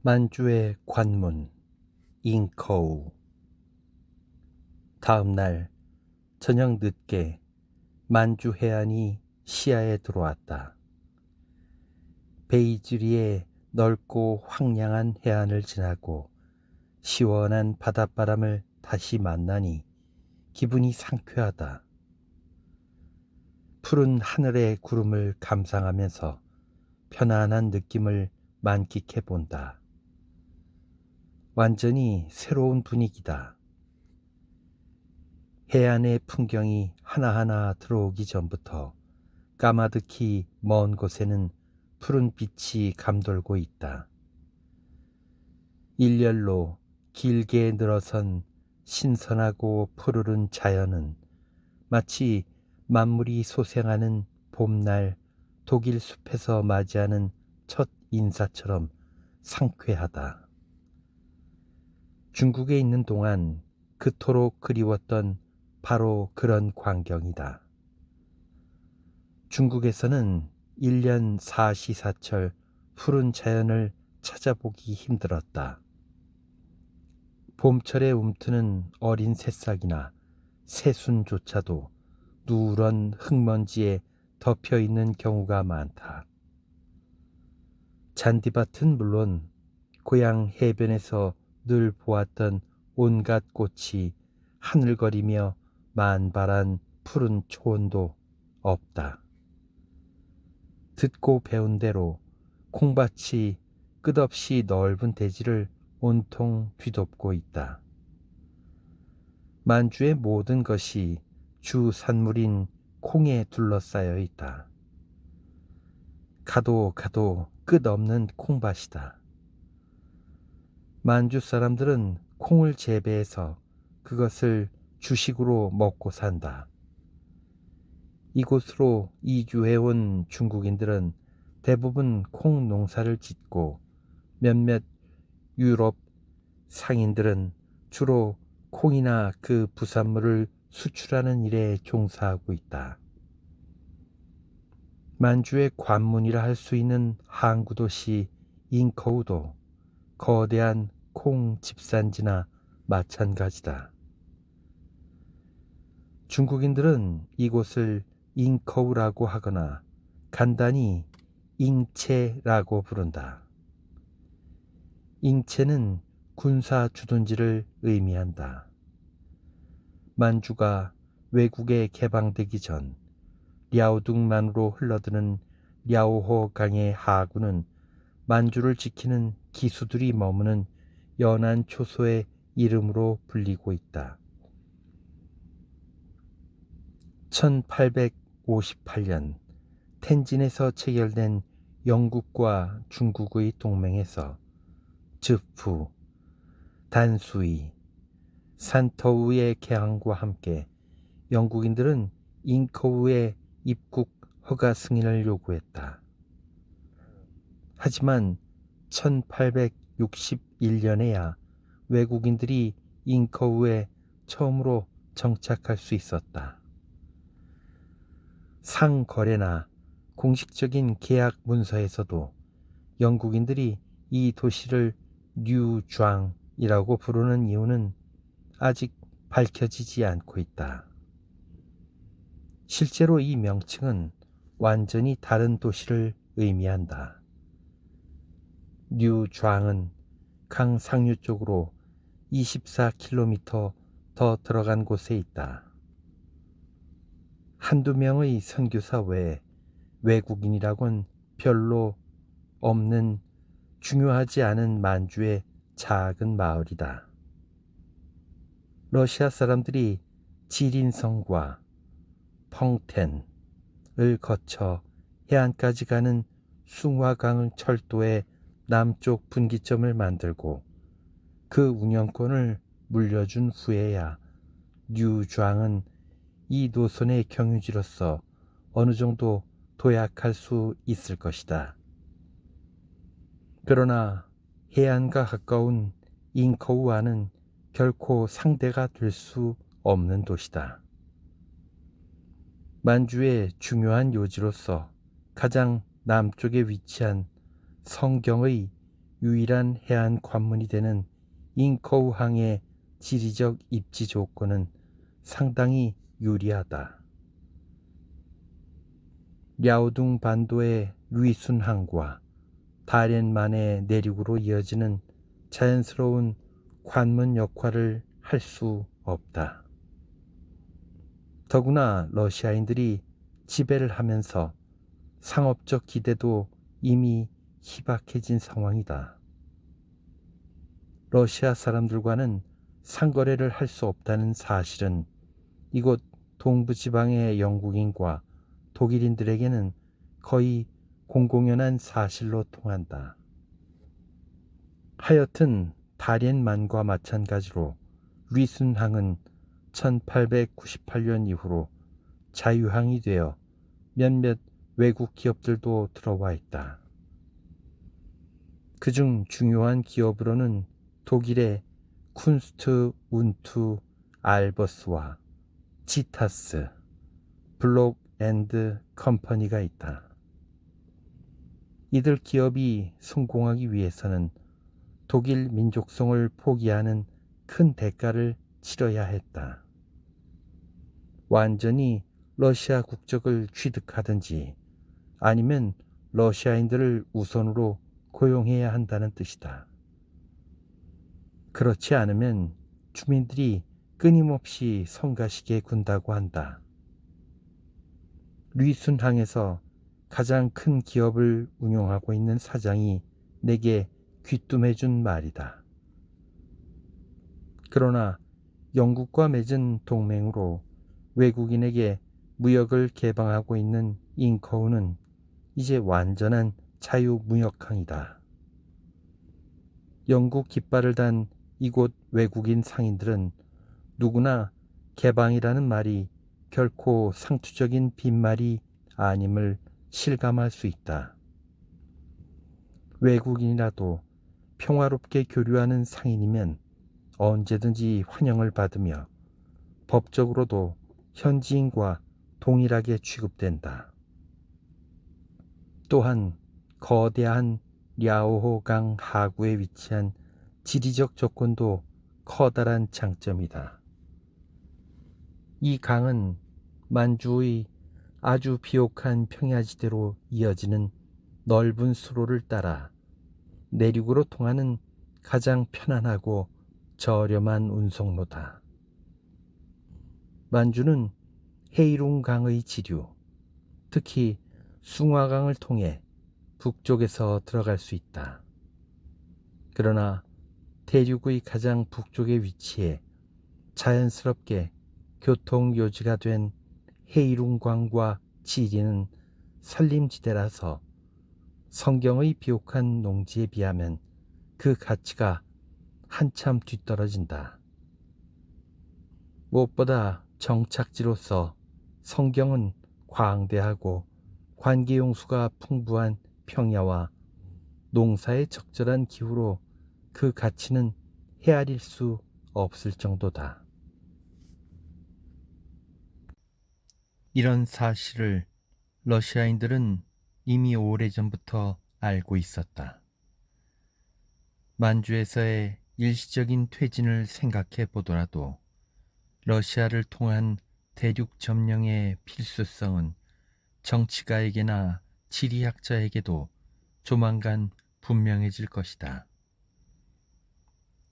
만주의 관문 잉커우. 다음 날 저녁 늦게 만주 해안이 시야에 들어왔다. 베이지리의 넓고 황량한 해안을 지나고 시원한 바닷바람을 다시 만나니 기분이 상쾌하다. 푸른 하늘의 구름을 감상하면서 편안한 느낌을 만끽해 본다. 완전히 새로운 분위기다. 해안의 풍경이 하나하나 들어오기 전부터 까마득히 먼 곳에는 푸른 빛이 감돌고 있다. 일렬로 길게 늘어선 신선하고 푸르른 자연은 마치 만물이 소생하는 봄날 독일 숲에서 맞이하는 첫 인사처럼 상쾌하다. 중국에 있는 동안 그토록 그리웠던 바로 그런 광경이다. 중국에서는 1년 사시사철 푸른 자연을 찾아보기 힘들었다. 봄철에 움트는 어린 새싹이나 새순조차도 누런 흙먼지에 덮여 있는 경우가 많다. 잔디밭은 물론 고향 해변에서 늘 보았던 온갖 꽃이 하늘거리며 만발한 푸른 초원도 없다. 듣고 배운 대로 콩밭이 끝없이 넓은 대지를 온통 뒤덮고 있다. 만주의 모든 것이 주 산물인 콩에 둘러싸여 있다. 가도 가도 끝없는 콩밭이다. 만주 사람들은 콩을 재배해서 그것을 주식으로 먹고 산다. 이곳으로 이주해온 중국인들은 대부분 콩 농사를 짓고 몇몇 유럽 상인들은 주로 콩이나 그 부산물을 수출하는 일에 종사하고 있다. 만주의 관문이라 할 수 있는 항구 도시 잉커우도 거대한 콩 집산지나 마찬가지다. 중국인들은 이곳을 잉커우라고 하거나 간단히 잉체라고 부른다. 잉체는 군사 주둔지를 의미한다. 만주가 외국에 개방되기 전 랴오둥만으로 흘러드는 랴오호 강의 하구는 만주를 지키는 기수들이 머무는 연안 초소의 이름으로 불리고 있다. 1858년 텐진에서 체결된 영국과 중국의 동맹에서 즈프, 단수이, 산터우의 개항과 함께 영국인들은 잉커우의 입국 허가 승인을 요구했다. 하지만 1861년에야 외국인들이 잉커우에 처음으로 정착할 수 있었다. 상거래나 공식적인 계약 문서에서도 영국인들이 이 도시를 뉴좌이라고 부르는 이유는 아직 밝혀지지 않고 있다. 실제로 이 명칭은 완전히 다른 도시를 의미한다. 뉴좌은 강 상류 쪽으로 24km 더 들어간 곳에 있다. 한두 명의 선교사 외에 외국인이라곤 별로 없는 중요하지 않은 만주의 작은 마을이다. 러시아 사람들이 지린성과 펑텐을 거쳐 해안까지 가는 숭화강 철도의 남쪽 분기점을 만들고 그 운영권을 물려준 후에야 뉴좌은 이 노선의 경유지로서 어느 정도 도약할 수 있을 것이다. 그러나 해안과 가까운 잉커우와는 결코 상대가 될 수 없는 도시다. 만주의 중요한 요지로서 가장 남쪽에 위치한 성경의 유일한 해안 관문이 되는 잉커우항의 지리적 입지 조건은 상당히 유리하다. 랴오둥 반도의 루이순항과 다롄만의 내륙으로 이어지는 자연스러운 관문 역할을 할 수 없다. 더구나 러시아인들이 지배를 하면서 상업적 기대도 이미 희박해진 상황이다. 러시아 사람들과는 상거래를 할 수 없다는 사실은 이곳 동부지방의 영국인과 독일인들에게는 거의 공공연한 사실로 통한다. 하여튼 다롄만과 마찬가지로 리순항은 1898년 이후로 자유항이 되어 몇몇 외국 기업들도 들어와 있다. 그중 중요한 기업으로는 독일의 쿤스트 운투 알버스와 지타스, 블록 앤드 컴퍼니가 있다. 이들 기업이 성공하기 위해서는 독일 민족성을 포기하는 큰 대가를 치러야 했다. 완전히 러시아 국적을 취득하든지 아니면 러시아인들을 우선으로 고용해야 한다는 뜻이다. 그렇지 않으면 주민들이 끊임없이 성가시게 군다고 한다. 리순항에서 가장 큰 기업을 운영하고 있는 사장이 내게 귀뚱해준 말이다. 그러나 영국과 맺은 동맹으로 외국인에게 무역을 개방하고 있는 잉커우는 이제 완전한 자유무역항이다. 영국 깃발을 단 이곳 외국인 상인들은 누구나 개방이라는 말이 결코 상투적인 빈말이 아님을 실감할 수 있다. 외국인이라도 평화롭게 교류하는 상인이면 언제든지 환영을 받으며 법적으로도 현지인과 동일하게 취급된다. 또한 거대한 랴오호강 하구에 위치한 지리적 조건도 커다란 장점이다. 이 강은 만주의 아주 비옥한 평야지대로 이어지는 넓은 수로를 따라 내륙으로 통하는 가장 편안하고 저렴한 운송로다. 만주는 헤이룽강의 지류, 특히 숭화강을 통해 북쪽에서 들어갈 수 있다. 그러나 대륙의 가장 북쪽에 위치해 자연스럽게 교통요지가 된 헤이룽강과 지리는 산림지대라서 성경의 비옥한 농지에 비하면 그 가치가 한참 뒤떨어진다. 무엇보다 정착지로서 성경은 광대하고 관계용수가 풍부한 평야와 농사에 적절한 기후로 그 가치는 헤아릴 수 없을 정도다. 이런 사실을 러시아인들은 이미 오래전부터 알고 있었다. 만주에서의 일시적인 퇴진을 생각해 보더라도 러시아를 통한 대륙 점령의 필수성은 정치가에게나 지리학자에게도 조만간 분명해질 것이다.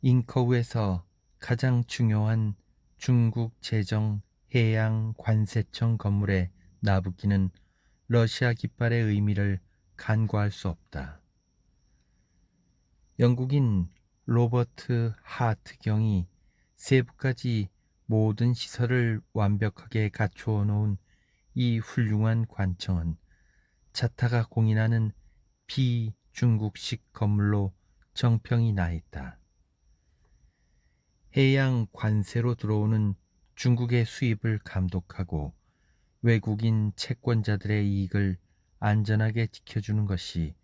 잉커우에서 가장 중요한 중국 제정 해양 관세청 건물의 나부기는 러시아 깃발의 의미를 간과할 수 없다. 영국인 로버트 하트 경이 세부까지 모든 시설을 완벽하게 갖추어 놓은 이 훌륭한 관청은 자타가 공인하는 비중국식 건물로 정평이 나 있다. 해양 관세로 들어오는 중국의 수입을 감독하고 외국인 채권자들의 이익을 안전하게 지켜주는 것이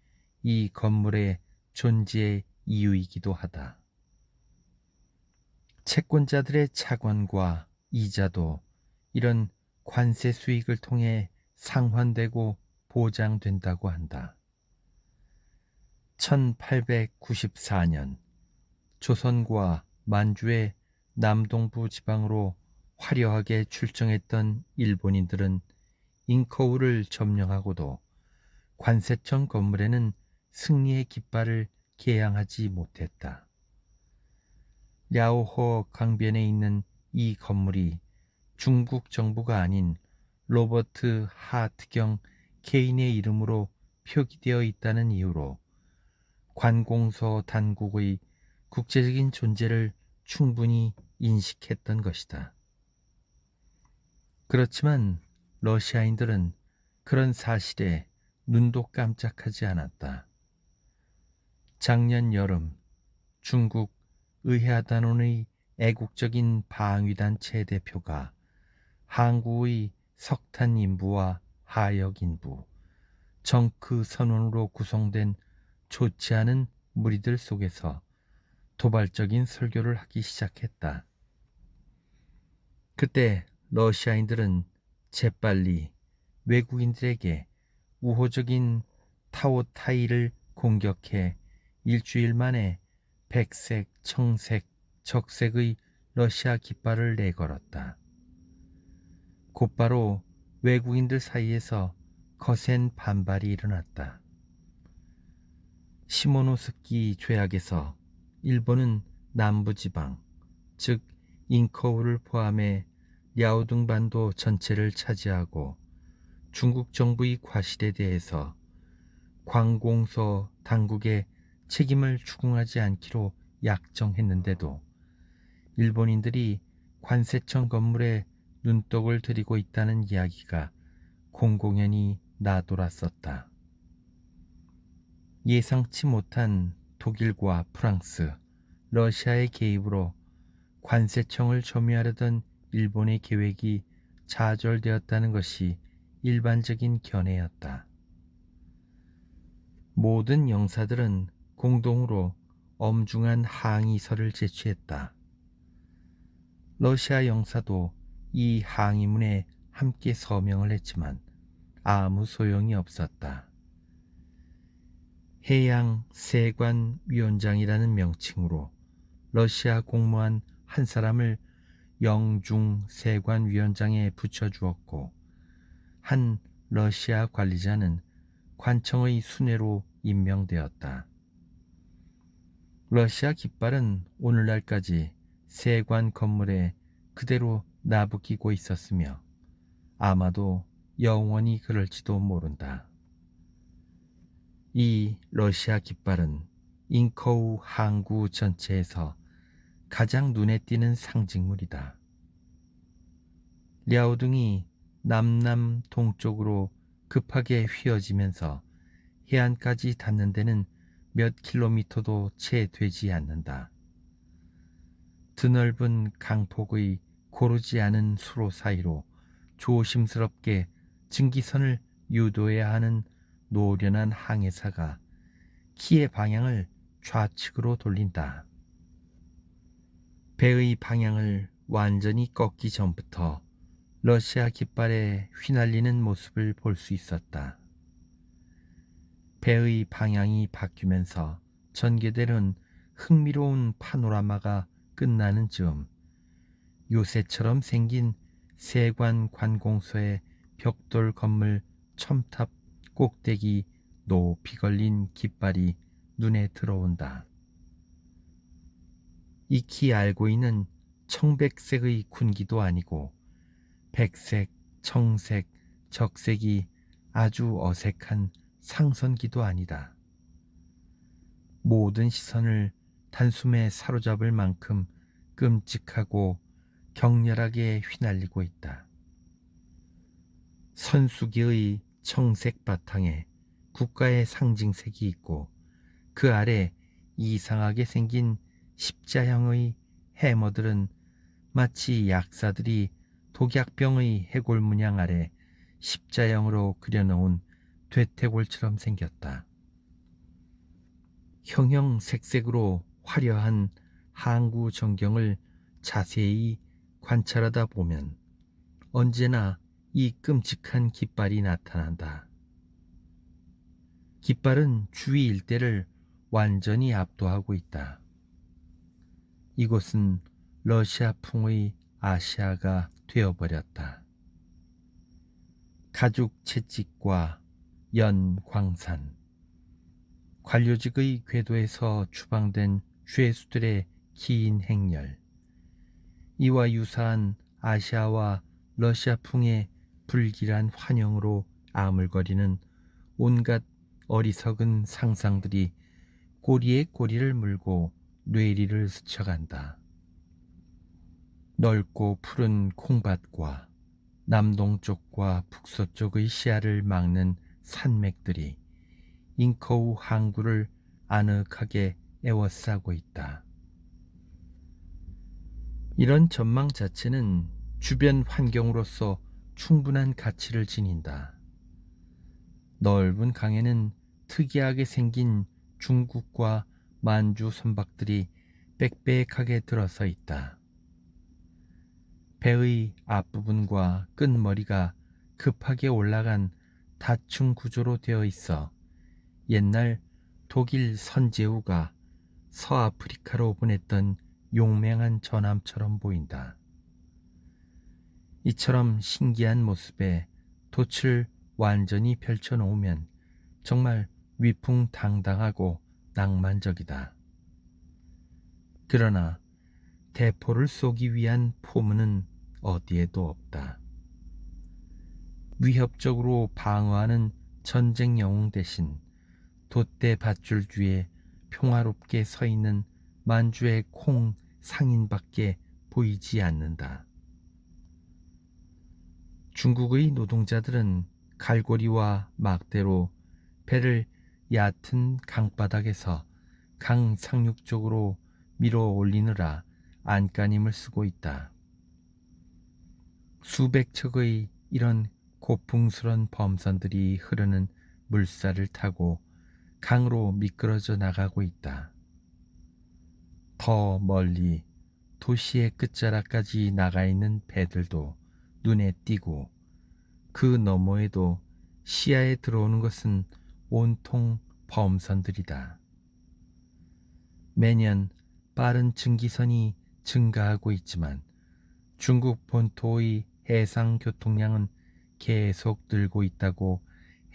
이 건물의 존재의 이유이기도 하다. 채권자들의 차관과 이자도 이런 관세 수익을 통해 상환되고 보장된다고 한다. 1894년 조선과 만주의 남동부 지방으로 화려하게 출정했던 일본인들은 잉커우를 점령하고도 관세청 건물에는 승리의 깃발을 개양하지 못했다. 랴오호 강변에 있는 이 건물이 중국 정부가 아닌 로버트 하트경 개인의 이름으로 표기되어 있다는 이유로 관공서 단국의 국제적인 존재를 충분히 인식했던 것이다. 그렇지만 러시아인들은 그런 사실에 눈도 깜짝하지 않았다. 작년 여름 중국 의하단원의 애국적인 방위단체 대표가 항구의 석탄 인부와 하역 인부, 정크 선원으로 구성된 좋지 않은 무리들 속에서 도발적인 설교를 하기 시작했다. 그때 러시아인들은 재빨리 외국인들에게 우호적인 타오타이를 공격해 일주일 만에 백색, 청색, 적색의 러시아 깃발을 내걸었다. 곧바로 외국인들 사이에서 거센 반발이 일어났다. 시모노스키 조약에서 일본은 남부지방, 즉 잉커우를 포함해 랴오둥반도 전체를 차지하고 중국 정부의 과실에 대해서 관공서 당국의 책임을 추궁하지 않기로 약정했는데도 일본인들이 관세청 건물에 눈독을 들이고 있다는 이야기가 공공연히 나돌았었다. 예상치 못한 독일과 프랑스, 러시아의 개입으로 관세청을 점유하려던 일본의 계획이 좌절되었다는 것이 일반적인 견해였다. 모든 영사들은 공동으로 엄중한 항의서를 제출했다. 러시아 영사도 이 항의문에 함께 서명을 했지만 아무 소용이 없었다. 해양 세관위원장이라는 명칭으로 러시아 공무원 한 사람을 영중 세관위원장에 붙여주었고 한 러시아 관리자는 관청의 순회로 임명되었다. 러시아 깃발은 오늘날까지 세관 건물에 그대로 나부끼고 있었으며 아마도 영원히 그럴지도 모른다. 이 러시아 깃발은 잉커우 항구 전체에서 가장 눈에 띄는 상징물이다. 랴오둥이 남남 동쪽으로 급하게 휘어지면서 해안까지 닿는 데는 몇 킬로미터도 채 되지 않는다. 드넓은 강폭의 고르지 않은 수로 사이로 조심스럽게 증기선을 유도해야 하는 노련한 항해사가 키의 방향을 좌측으로 돌린다. 배의 방향을 완전히 꺾기 전부터 러시아 깃발에 휘날리는 모습을 볼 수 있었다. 배의 방향이 바뀌면서 전개되는 흥미로운 파노라마가 끝나는 즈음 요새처럼 생긴 세관 관공서의 벽돌 건물 첨탑 꼭대기 높이 걸린 깃발이 눈에 들어온다. 익히 알고 있는 청백색의 군기도 아니고 백색, 청색, 적색이 아주 어색한 상선기도 아니다. 모든 시선을 단숨에 사로잡을 만큼 끔찍하고 격렬하게 휘날리고 있다. 선수기의 청색 바탕에 국가의 상징색이 있고 그 아래 이상하게 생긴 십자형의 해머들은 마치 약사들이 독약병의 해골 문양 아래 십자형으로 그려놓은 되태골처럼 생겼다. 형형색색으로 화려한 항구 전경을 자세히 관찰하다 보면 언제나 이 끔찍한 깃발이 나타난다. 깃발은 주위 일대를 완전히 압도하고 있다. 이곳은 러시아풍의 아시아가 되어버렸다. 가죽 채찍과 연 광산, 관료직의 궤도에서 추방된 죄수들의 긴 행렬, 이와 유사한 아시아와 러시아풍의 불길한 환영으로 아물거리는 온갖 어리석은 상상들이 꼬리에 꼬리를 물고 뇌리를 스쳐간다. 넓고 푸른 콩밭과 남동쪽과 북서쪽의 시야를 막는 산맥들이 잉커우 항구를 아늑하게 에워싸고 있다. 이런 전망 자체는 주변 환경으로서 충분한 가치를 지닌다. 넓은 강에는 특이하게 생긴 중국과 만주 선박들이 빽빽하게 들어서 있다. 배의 앞부분과 끝머리가 급하게 올라간 다층 구조로 되어 있어 옛날 독일 선제우가 서아프리카로 보냈던 용맹한 전함처럼 보인다. 이처럼 신기한 모습에 돛을 완전히 펼쳐놓으면 정말 위풍당당하고 낭만적이다. 그러나 대포를 쏘기 위한 포문은 어디에도 없다. 위협적으로 방어하는 전쟁 영웅 대신 돛대 밧줄 뒤에 평화롭게 서 있는 만주의 콩 상인밖에 보이지 않는다. 중국의 노동자들은 갈고리와 막대로 배를 얕은 강바닥에서 강 상륙 쪽으로 밀어 올리느라 안간힘을 쓰고 있다. 수백 척의 이런 고풍스런 범선들이 흐르는 물살을 타고 강으로 미끄러져 나가고 있다. 더 멀리 도시의 끝자락까지 나가 있는 배들도 눈에 띄고 그 너머에도 시야에 들어오는 것은 온통 범선들이다. 매년 빠른 증기선이 증가하고 있지만 중국 본토의 해상 교통량은 계속 늘고 있다고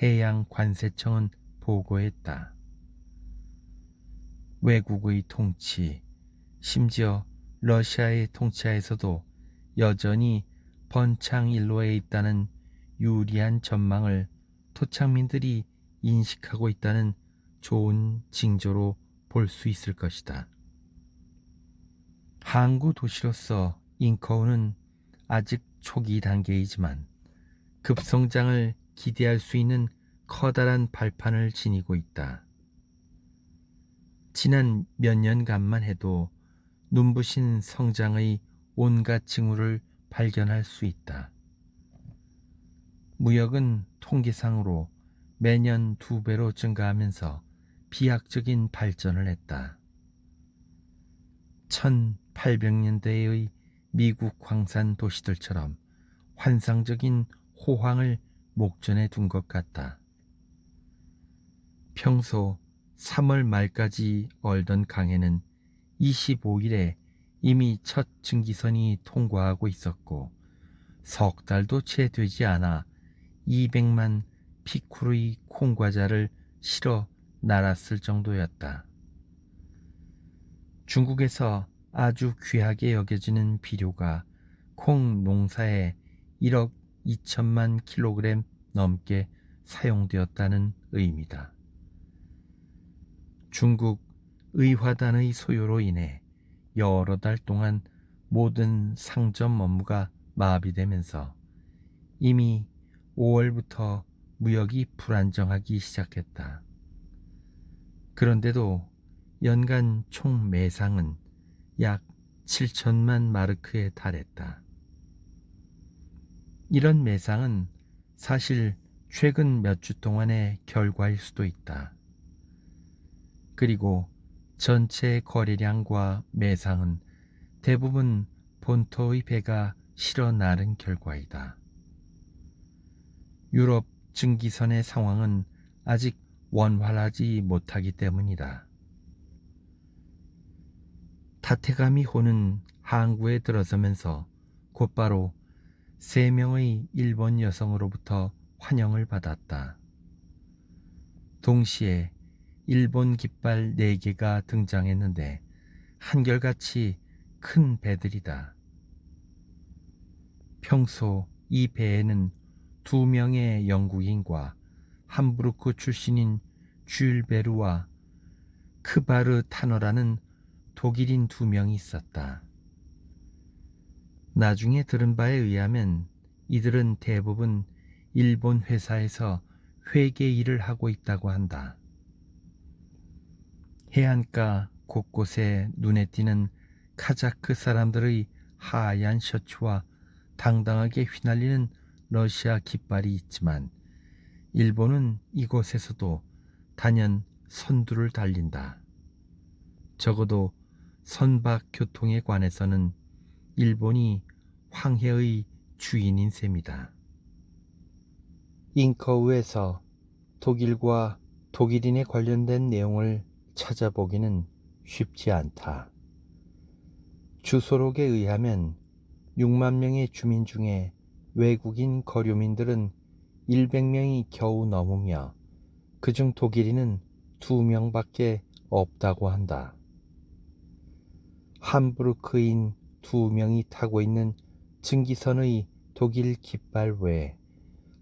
해양관세청은 보고했다. 외국의 통치, 심지어 러시아의 통치하에서도 여전히 번창일로에 있다는 유리한 전망을 토착민들이 인식하고 있다는 좋은 징조로 볼 수 있을 것이다. 항구 도시로서 잉커우는 아직 초기 단계이지만 급성장을 기대할 수 있는 커다란 발판을 지니고 있다. 지난 몇 년간만 해도 눈부신 성장의 온갖 징후를 발견할 수 있다. 무역은 통계상으로 매년 2배로 증가하면서 비약적인 발전을 했다. 1800년대의 미국 광산 도시들처럼 환상적인 호황을 목전에 둔 것 같다. 평소 3월 말까지 얼던 강에는 25일에 이미 첫 증기선이 통과하고 있었고 석 달도 채 되지 않아 200만 피쿨의 콩과자를 실어 날았을 정도였다. 중국에서 아주 귀하게 여겨지는 비료가 콩 농사에 1억 2천만 킬로그램 넘게 사용되었다는 의미다. 중국 의화단의 소요로 인해 여러 달 동안 모든 상점 업무가 마비되면서 이미 5월부터 무역이 불안정하기 시작했다. 그런데도 연간 총 매상은 약 7천만 마르크에 달했다. 이런 매상은 사실 최근 몇 주 동안의 결과일 수도 있다. 그리고 전체 거래량과 매상은 대부분 본토의 배가 실어 나른 결과이다. 유럽 증기선의 상황은 아직 원활하지 못하기 때문이다. 타테가미 호는 항구에 들어서면서 곧바로 3명의 일본 여성으로부터 환영을 받았다. 동시에 일본 깃발 4개가 등장했는데 한결같이 큰 배들이다. 평소 이 배에는 2명의 영국인과 함부르크 출신인 줄 베르와 크바르 타너라는 독일인 2명이 있었다. 나중에 들은 바에 의하면 이들은 대부분 일본 회사에서 회계 일을 하고 있다고 한다. 해안가 곳곳에 눈에 띄는 카자크 사람들의 하얀 셔츠와 당당하게 휘날리는 러시아 깃발이 있지만 일본은 이곳에서도 단연 선두를 달린다. 적어도 선박 교통에 관해서는 일본이 황해의 주인인 셈이다. 잉커우에서 독일과 독일인에 관련된 내용을 찾아보기는 쉽지 않다. 주소록에 의하면 6만 명의 주민 중에 외국인 거류민들은 100명이 겨우 넘으며 그중 독일인은 2명밖에 없다고 한다. 함부르크인 2명이 타고 있는 증기선의 독일 깃발 외에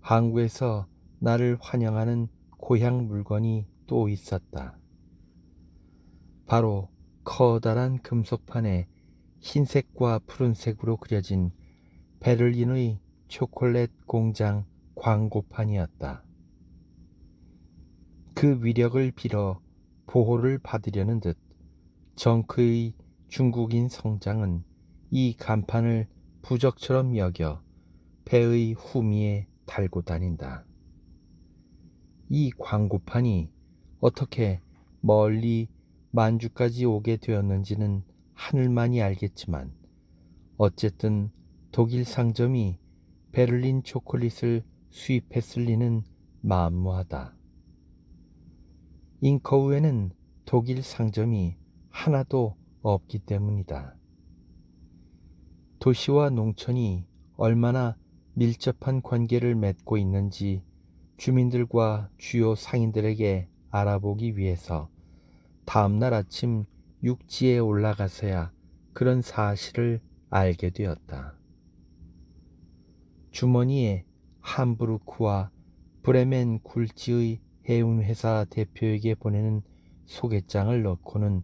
항구에서 나를 환영하는 고향 물건이 또 있었다. 바로 커다란 금속판에 흰색과 푸른색으로 그려진 베를린의 초콜릿 공장 광고판이었다. 그 위력을 빌어 보호를 받으려는 듯 정크의 중국인 성장은 이 간판을 부적처럼 여겨 배의 후미에 달고 다닌다. 이 광고판이 어떻게 멀리 만주까지 오게 되었는지는 하늘만이 알겠지만 어쨌든 독일 상점이 베를린 초콜릿을 수입했을 리는 만무하다. 잉커우에는 독일 상점이 하나도 없기 때문이다. 도시와 농촌이 얼마나 밀접한 관계를 맺고 있는지 주민들과 주요 상인들에게 알아보기 위해서 다음날 아침 육지에 올라가서야 그런 사실을 알게 되었다. 주머니에 함부르크와 브레멘 굴지의 해운회사 대표에게 보내는 소개장을 넣고는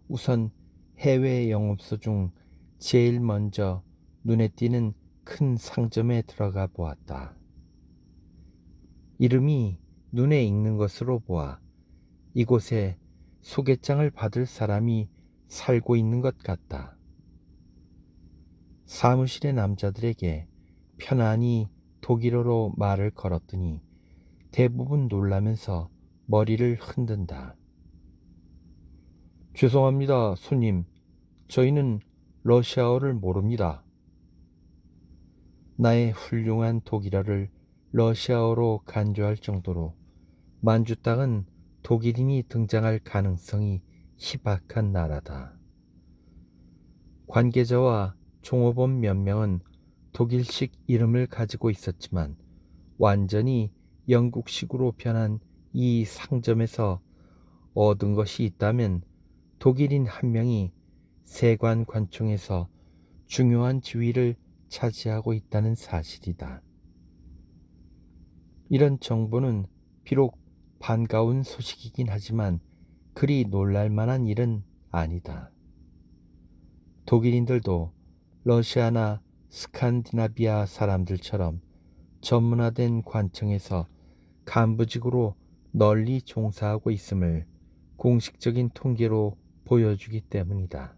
우선 해외 영업소 중 제일 먼저 눈에 띄는 큰 상점에 들어가 보았다. 이름이 눈에 익는 것으로 보아 이곳에 소개장을 받을 사람이 살고 있는 것 같다. 사무실의 남자들에게 편안히 독일어로 말을 걸었더니 대부분 놀라면서 머리를 흔든다. 죄송합니다, 손님. 저희는 러시아어를 모릅니다. 나의 훌륭한 독일어를 러시아어로 간주할 정도로 만주 땅은 독일인이 등장할 가능성이 희박한 나라다. 관계자와 종업원 몇 명은 독일식 이름을 가지고 있었지만 완전히 영국식으로 변한 이 상점에서 얻은 것이 있다면 독일인 한 명이 세관 관청에서 중요한 지위를 차지하고 있다는 사실이다. 이런 정보는 비록 반가운 소식이긴 하지만 그리 놀랄만한 일은 아니다. 독일인들도 러시아나 스칸디나비아 사람들처럼 전문화된 관청에서 간부직으로 널리 종사하고 있음을 공식적인 통계로 보여주기 때문이다.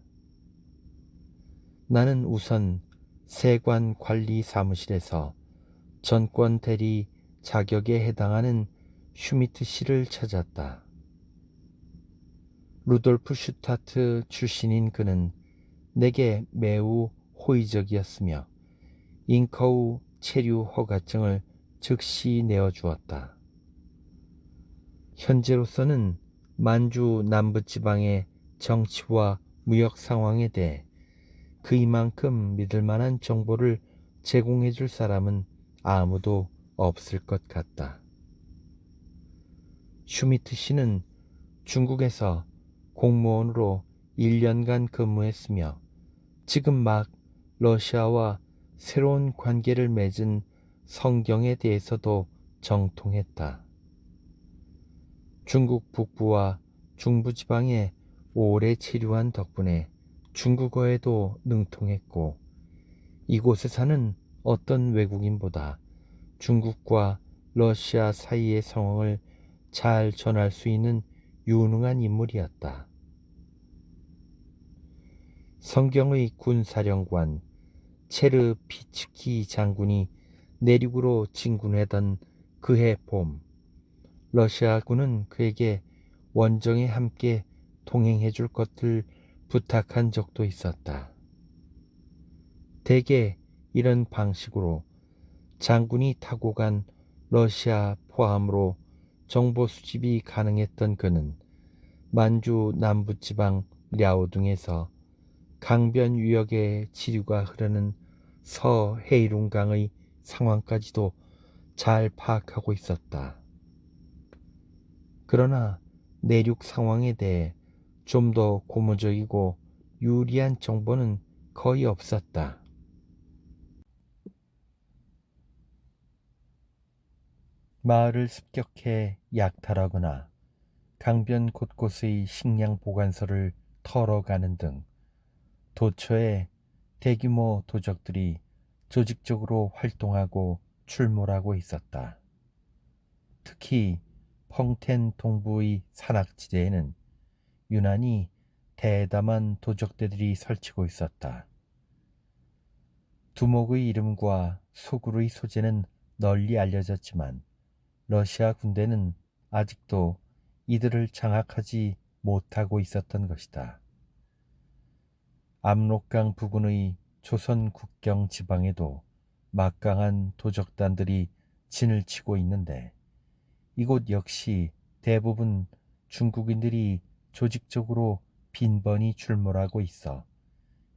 나는 우선 세관 관리 사무실에서 전권 대리 자격에 해당하는 슈미트 씨를 찾았다. 루돌프 슈타트 출신인 그는 내게 매우 호의적이었으며 잉커우 체류 허가증을 즉시 내어주었다. 현재로서는 만주 남부지방의 정치와 무역 상황에 대해 그이만큼 믿을 만한 정보를 제공해 줄 사람은 아무도 없을 것 같다. 슈미트 씨는 중국에서 공무원으로 1년간 근무했으며 지금 막 러시아와 새로운 관계를 맺은 성경에 대해서도 정통했다. 중국 북부와 중부지방에 오래 체류한 덕분에 중국어에도 능통했고 이곳에 사는 어떤 외국인보다 중국과 러시아 사이의 상황을 잘 전할 수 있는 유능한 인물이었다. 성경의 군사령관 체르피츠키 장군이 내륙으로 진군하던 그해 봄, 러시아군은 그에게 원정에 함께 동행해 줄 것을 부탁한 적도 있었다. 대개 이런 방식으로 장군이 타고 간 러시아 포함으로 정보 수집이 가능했던 그는 만주 남부지방 랴오둥에서 강변 유역의 지류가 흐르는 서해이룽강의 상황까지도 잘 파악하고 있었다. 그러나 내륙 상황에 대해 좀 더 고무적이고 유리한 정보는 거의 없었다. 마을을 습격해 약탈하거나 강변 곳곳의 식량 보관소를 털어가는 등 도처에 대규모 도적들이 조직적으로 활동하고 출몰하고 있었다. 특히 펑텐 동부의 산악지대에는 유난히 대담한 도적대들이 설치고 있었다. 두목의 이름과 소굴의 소재는 널리 알려졌지만 러시아 군대는 아직도 이들을 장악하지 못하고 있었던 것이다. 압록강 부근의 조선 국경 지방에도 막강한 도적단들이 진을 치고 있는데 이곳 역시 대부분 중국인들이 조직적으로 빈번히 출몰하고 있어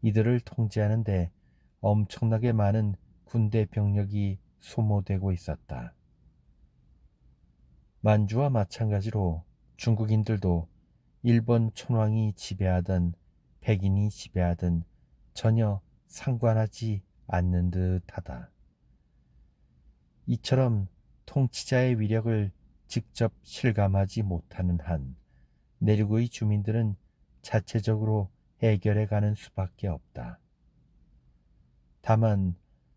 이들을 통제하는 데 엄청나게 많은 군대 병력이 소모되고 있었다. 만주와 마찬가지로 중국인들도 일본 촌왕이 지배하던 백인이 지배하든 전혀 상관하지 않는 듯하다. 이처럼 통치자의 위력을 직접 실감하지 못하는 한 내륙의 주민들은 자체적으로 해결해 가는 수밖에 없다. 다만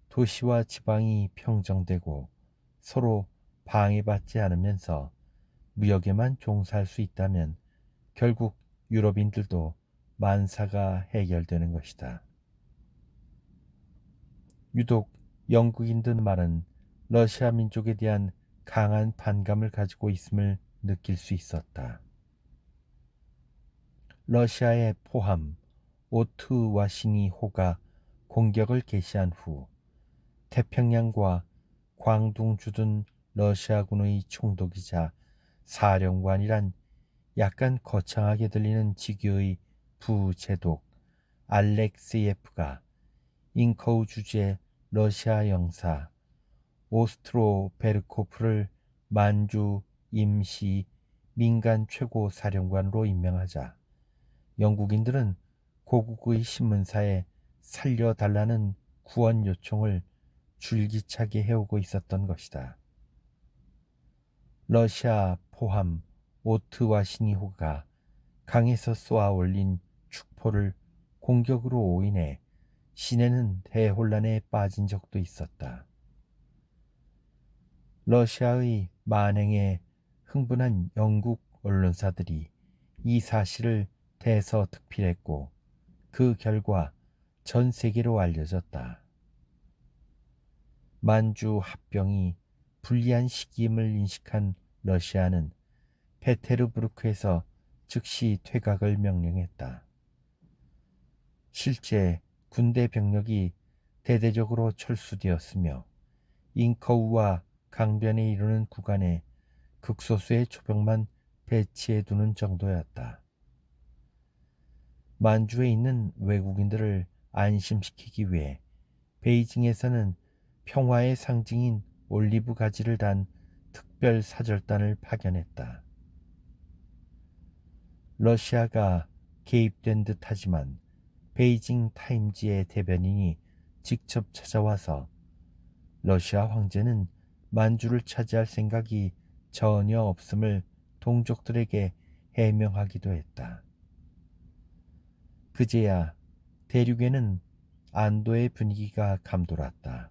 도시와 지방이 평정되고 서로 방해받지 않으면서 무역에만 종사할 수 있다면 결국 유럽인들도 만사가 해결되는 것이다. 유독 영국인들 말은 러시아 민족에 대한 강한 반감을 가지고 있음을 느낄 수 있었다. 러시아의 포함 오트와시니 호가 공격을 개시한 후 태평양과 광둥 주둔 러시아군의 총독이자 사령관이란 약간 거창하게 들리는 직위의 부제독 알렉세예프가 잉커우 주재 러시아 영사 오스트로베르코프를 만주 임시 민간 최고 사령관으로 임명하자 영국인들은 고국의 신문사에 살려달라는 구원 요청을 줄기차게 해오고 있었던 것이다. 러시아 포함 오트와시니호가 강에서 쏘아 올린 축포를 공격으로 오인해 시내는 대혼란에 빠진 적도 있었다. 러시아의 만행에 흥분한 영국 언론사들이 이 사실을 대서특필했고 그 결과 전 세계로 알려졌다. 만주 합병이 불리한 시기임을 인식한 러시아는 페테르부르크에서 즉시 퇴각을 명령했다. 실제 군대 병력이 대대적으로 철수되었으며 잉커우와 강변에 이르는 구간에 극소수의 초병만 배치해 두는 정도였다. 만주에 있는 외국인들을 안심시키기 위해 베이징에서는 평화의 상징인 올리브 가지를 단 특별 사절단을 파견했다. 러시아가 개입된 듯 하지만 베이징 타임지의 대변인이 직접 찾아와서 러시아 황제는 만주를 차지할 생각이 전혀 없음을 동족들에게 해명하기도 했다. 그제야 대륙에는 안도의 분위기가 감돌았다.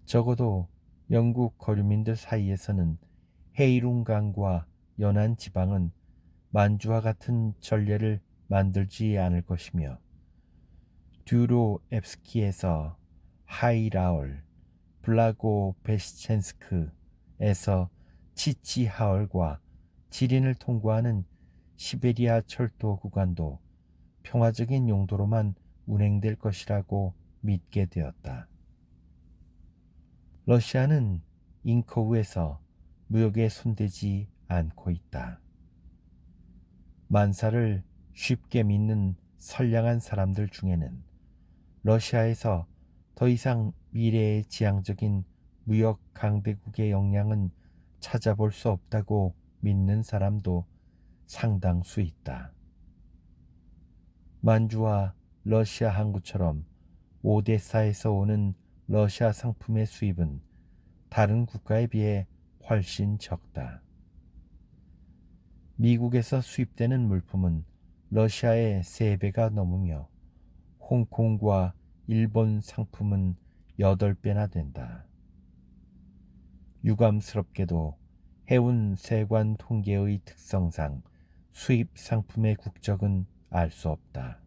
적어도 영국 거류민들 사이에서는 헤이룽강과 연안 지방은 만주와 같은 전례를 만들지 않을 것이며 듀로옙스키에서 하이라얼, 블라고베시첸스크에서 치치하얼과 지린을 통과하는 시베리아 철도 구간도 평화적인 용도로만 운행될 것이라고 믿게 되었다. 러시아는 잉커우에서 무역에 손대지 않고 있다. 만사를 쉽게 믿는 선량한 사람들 중에는 러시아에서 더 이상 미래의 지향적인 무역 강대국의 역량은 찾아볼 수 없다고 믿는 사람도 상당수 있다. 만주와 러시아 항구처럼 오데사에서 오는 러시아 상품의 수입은 다른 국가에 비해 훨씬 적다. 미국에서 수입되는 물품은 러시아의 3배가 넘으며 홍콩과 일본 상품은 8배나 된다. 유감스럽게도 해운 세관 통계의 특성상 수입 상품의 국적은 알 수 없다.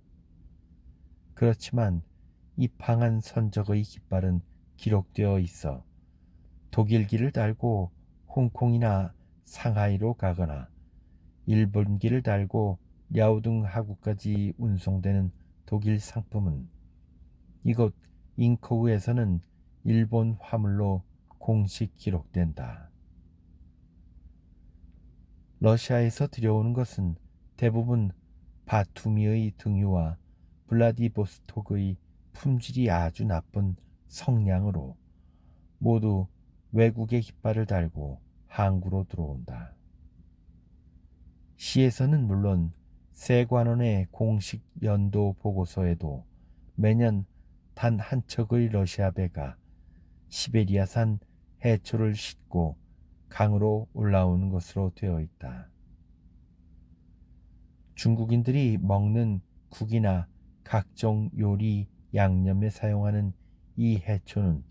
그렇지만 이 방한 선적의 깃발은 기록되어 있어 독일기를 달고 홍콩이나 상하이로 가거나 일본기를 달고 랴오둥 하구까지 운송되는 독일 상품은 이곳 잉커우에서는 일본 화물로 공식 기록된다. 러시아에서 들여오는 것은 대부분 바투미의 등유와 블라디보스톡의 품질이 아주 나쁜 성냥으로 모두 외국의 깃발을 달고 항구로 들어온다. 시에서는 물론 세관원의 공식 연도 보고서에도 매년 단 한 척의 러시아 배가 시베리아산 해초를 싣고 강으로 올라오는 것으로 되어 있다. 중국인들이 먹는 국이나 각종 요리 양념에 사용하는 이 해초는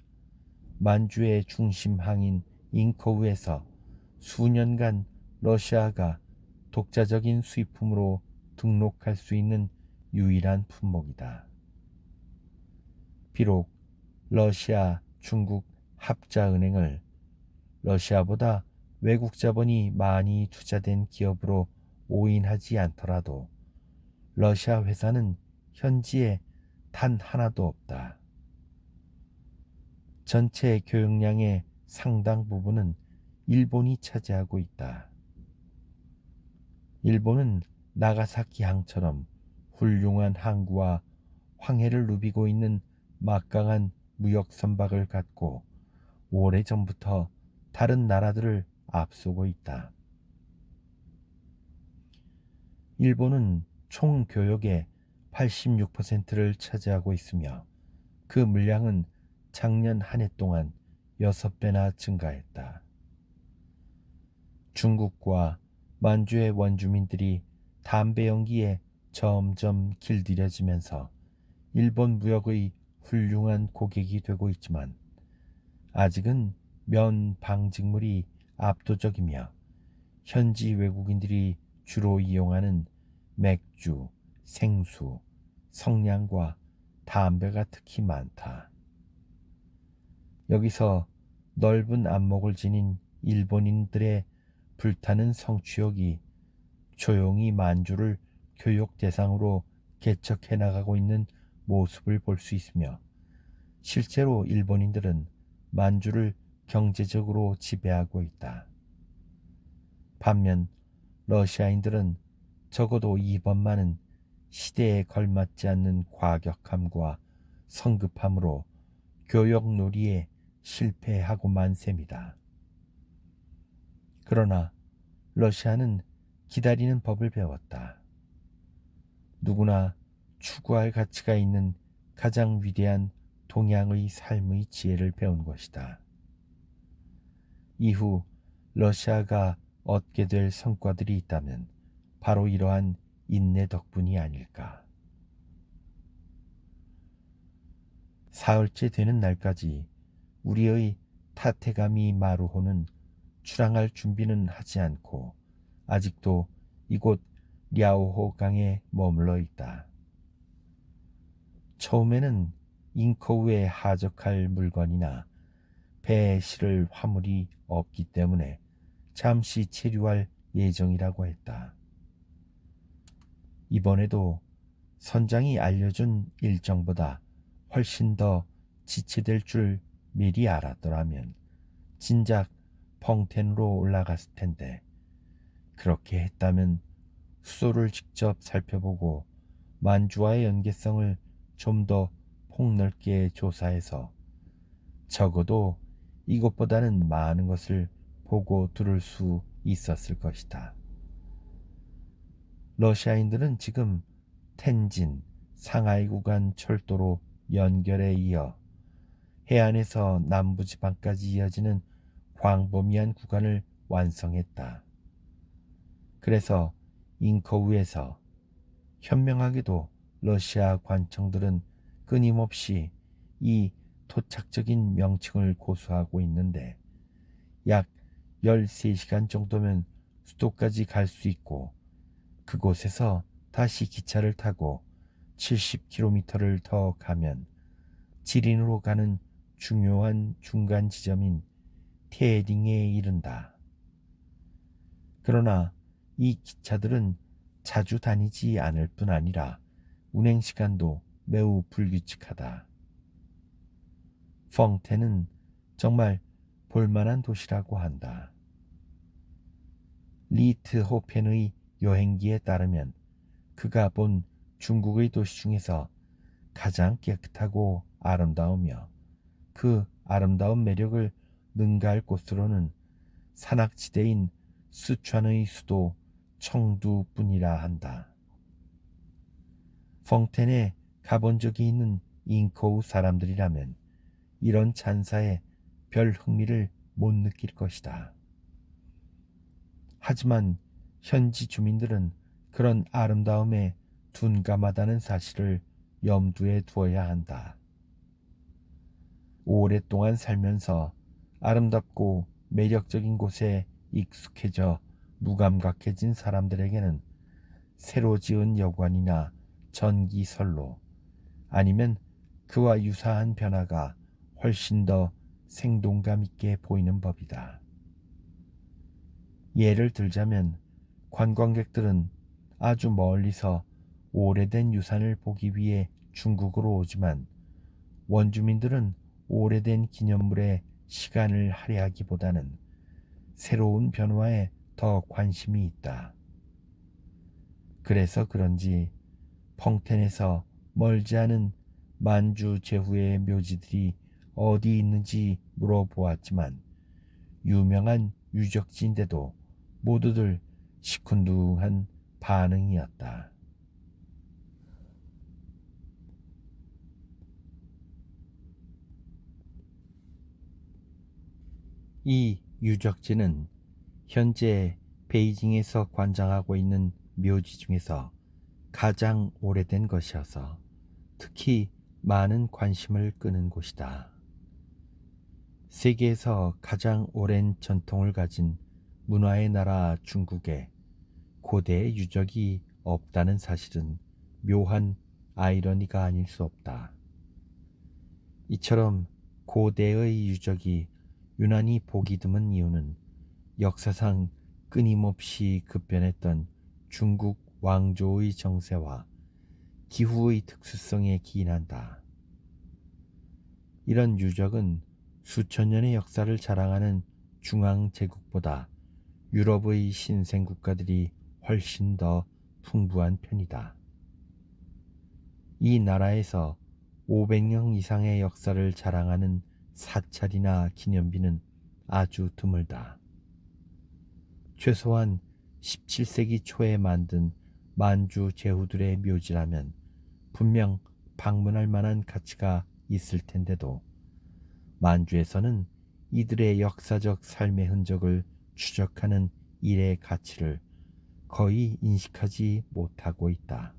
만주의 중심 항인 잉커우에서 수년간 러시아가 독자적인 수입품으로 등록할 수 있는 유일한 품목이다. 비록 러시아, 중국 합자은행을 러시아보다 외국 자본이 많이 투자된 기업으로 오인하지 않더라도 러시아 회사는 현지에 단 하나도 없다. 전체 교역량의 상당 부분은 일본이 차지하고 있다. 일본은 나가사키 항처럼 훌륭한 항구와 황해를 누비고 있는 막강한 무역 선박을 갖고 오래전부터 다른 나라들을 앞서고 있다. 일본은 총 교역의 86%를 차지하고 있으며 그 물량은 작년 한 해 동안 6배나 증가했다. 중국과 만주의 원주민들이 담배 연기에 점점 길들여지면서 일본 무역의 훌륭한 고객이 되고 있지만 아직은 면 방직물이 압도적이며 현지 외국인들이 주로 이용하는 맥주, 생수, 성냥과 담배가 특히 많다. 여기서 넓은 안목을 지닌 일본인들의 불타는 성취욕이 조용히 만주를 교역 대상으로 개척해 나가고 있는 모습을 볼 수 있으며 실제로 일본인들은 만주를 경제적으로 지배하고 있다. 반면 러시아인들은 적어도 이번만은 시대에 걸맞지 않는 과격함과 성급함으로 교역놀이에 실패하고 만셈이다. 그러나 러시아는 기다리는 법을 배웠다. 누구나 추구할 가치가 있는 가장 위대한 동양의 삶의 지혜를 배운 것이다. 이후 러시아가 얻게 될 성과들이 있다면 바로 이러한 인내 덕분이 아닐까. 사흘째 되는 날까지 우리의 타테가미 마루호는 출항할 준비는 하지 않고 아직도 이곳 랴오호 강에 머물러 있다. 처음에는 잉커우에 하적할 물건이나 배에 실을 화물이 없기 때문에 잠시 체류할 예정이라고 했다. 이번에도 선장이 알려준 일정보다 훨씬 더 지체될 줄 미리 알았더라면 진작 펑텐으로 올라갔을 텐데, 그렇게 했다면 수소를 직접 살펴보고 만주와의 연계성을 좀 더 폭넓게 조사해서 적어도 이것보다는 많은 것을 보고 들을 수 있었을 것이다. 러시아인들은 지금 텐진, 상하이 구간 철도로 연결에 이어 해안에서 남부지방까지 이어지는 광범위한 구간을 완성했다. 그래서 잉커우에서 현명하게도 러시아 관청들은 끊임없이 이 토착적인 명칭을 고수하고 있는데, 약 13시간 정도면 수도까지 갈 수 있고 그곳에서 다시 기차를 타고 70km를 더 가면 지린으로 가는 중요한 중간 지점인 테딩에 이른다. 그러나 이 기차들은 자주 다니지 않을 뿐 아니라 운행 시간도 매우 불규칙하다. 펑텐은 정말 볼만한 도시라고 한다. 리트호펜의 여행기에 따르면 그가 본 중국의 도시 중에서 가장 깨끗하고 아름다우며 그 아름다운 매력을 능가할 곳으로는 산악지대인 스촨의 수도 청두뿐이라 한다. 펑텐에 가본 적이 있는 잉커우 사람들이라면 이런 찬사에 별 흥미를 못 느낄 것이다. 하지만 현지 주민들은 그런 아름다움에 둔감하다는 사실을 염두에 두어야 한다. 오랫동안 살면서 아름답고 매력적인 곳에 익숙해져 무감각해진 사람들에게는 새로 지은 여관이나 전기선로 아니면 그와 유사한 변화가 훨씬 더 생동감 있게 보이는 법이다. 예를 들자면 관광객들은 아주 멀리서 오래된 유산을 보기 위해 중국으로 오지만 원주민들은 오래된 기념물에 시간을 할애하기보다는 새로운 변화에 더 관심이 있다. 그래서 그런지 펑텐에서 멀지 않은 만주 제후의 묘지들이 어디 있는지 물어보았지만 유명한 유적지인데도 모두들 시큰둥한 반응이었다. 이 유적지는 현재 베이징에서 관장하고 있는 묘지 중에서 가장 오래된 것이어서 특히 많은 관심을 끄는 곳이다. 세계에서 가장 오랜 전통을 가진 문화의 나라 중국에 고대의 유적이 없다는 사실은 묘한 아이러니가 아닐 수 없다. 이처럼 고대의 유적이 유난히 보기 드문 이유는 역사상 끊임없이 급변했던 중국 왕조의 정세와 기후의 특수성에 기인한다. 이런 유적은 수천 년의 역사를 자랑하는 중앙제국보다 유럽의 신생 국가들이 훨씬 더 풍부한 편이다. 이 나라에서 500년 이상의 역사를 자랑하는 사찰이나 기념비는 아주 드물다. 최소한 17세기 초에 만든 만주 제후들의 묘지라면 분명 방문할 만한 가치가 있을 텐데도 만주에서는 이들의 역사적 삶의 흔적을 추적하는 일의 가치를 거의 인식하지 못하고 있다.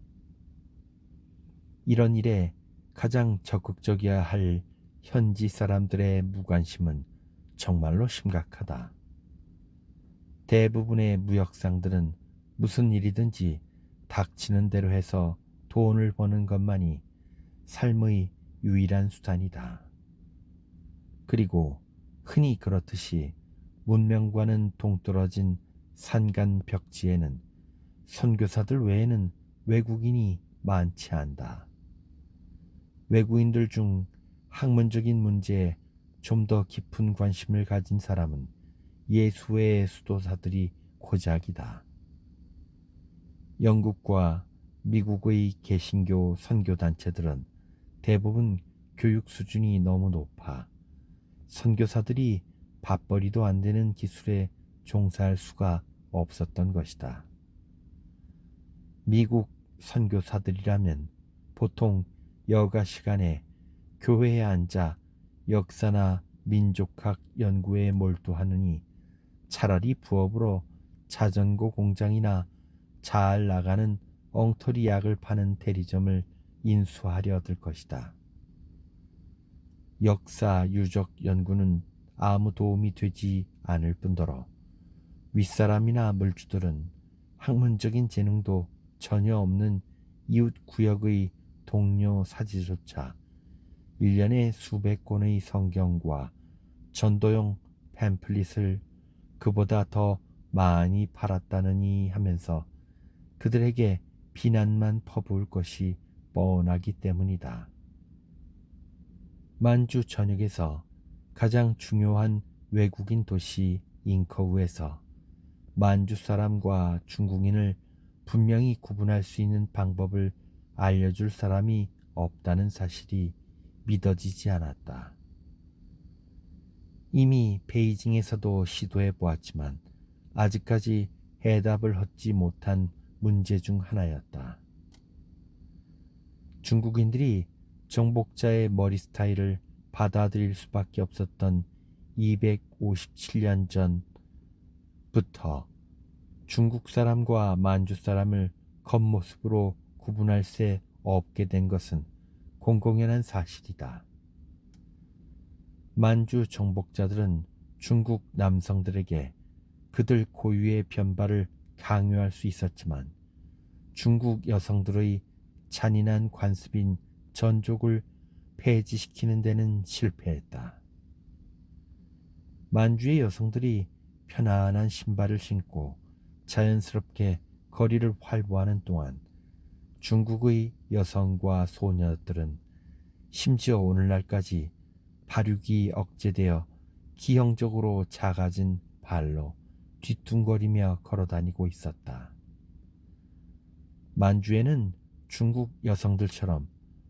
이런 일에 가장 적극적이어야 할 현지 사람들의 무관심은 정말로 심각하다. 대부분의 무역상들은 무슨 일이든지 닥치는 대로 해서 돈을 버는 것만이 삶의 유일한 수단이다. 그리고 흔히 그렇듯이 문명과는 동떨어진 산간 벽지에는 선교사들 외에는 외국인이 많지 않다. 외국인들 중 학문적인 문제에 좀 더 깊은 관심을 가진 사람은 예수의 수도사들이 고작이다. 영국과 미국의 개신교 선교단체들은 대부분 교육 수준이 너무 높아 선교사들이 밥벌이도 안 되는 기술에 종사할 수가 없었던 것이다. 미국 선교사들이라면 보통 여가 시간에 교회에 앉아 역사나 민족학 연구에 몰두하느니 차라리 부업으로 자전거 공장이나 잘 나가는 엉터리 약을 파는 대리점을 인수하려 들 것이다. 역사 유적 연구는 아무 도움이 되지 않을 뿐더러 윗사람이나 물주들은 학문적인 재능도 전혀 없는 이웃 구역의 동료 사지조차 1년에 수백 권의 성경과 전도용 팸플릿을 그보다 더 많이 팔았다느니 하면서 그들에게 비난만 퍼부을 것이 뻔하기 때문이다. 만주 전역에서 가장 중요한 외국인 도시 잉커우에서 만주 사람과 중국인을 분명히 구분할 수 있는 방법을 알려줄 사람이 없다는 사실이 믿어지지 않았다. 이미 베이징에서도 시도해 보았지만 아직까지 해답을 얻지 못한 문제 중 하나였다. 중국인들이 정복자의 머리 스타일을 받아들일 수밖에 없었던 257년 전부터 중국 사람과 만주 사람을 겉모습으로 구분할 새 없게 된 것은 공공연한 사실이다. 만주 정복자들은 중국 남성들에게 그들 고유의 변발을 강요할 수 있었지만 중국 여성들의 잔인한 관습인 전족을 폐지시키는 데는 실패했다. 만주의 여성들이 편안한 신발을 신고 자연스럽게 거리를 활보하는 동안 중국의 여성과 소녀들은 심지어 오늘날까지 발육이 억제되어 기형적으로 작아진 발로 뒤뚱거리며 걸어다니고 있었다. 만주에는 중국 여성들처럼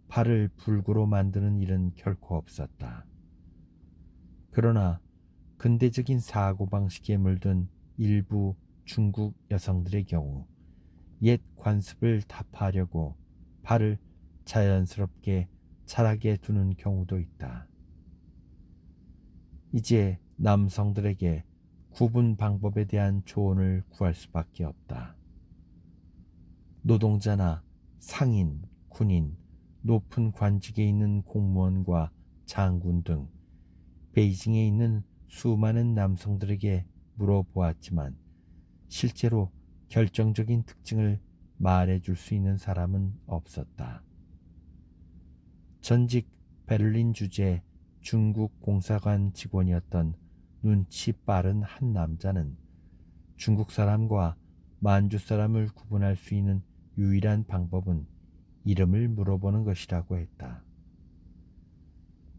발을 불구로 만드는 일은 결코 없었다. 그러나 근대적인 사고방식에 물든 일부 중국 여성들의 경우 옛 관습을 타파하려고 발을 자연스럽게 자라게 두는 경우도 있다. 이제 남성들에게 구분 방법에 대한 조언을 구할 수밖에 없다. 노동자나 상인, 군인, 높은 관직에 있는 공무원과 장군 등 베이징에 있는 수많은 남성들에게 물어보았지만 실제로 결정적인 특징을 말해줄 수 있는 사람은 없었다. 전직 베를린 주재 중국 공사관 직원이었던 눈치 빠른 한 남자는 중국 사람과 만주 사람을 구분할 수 있는 유일한 방법은 이름을 물어보는 것이라고 했다.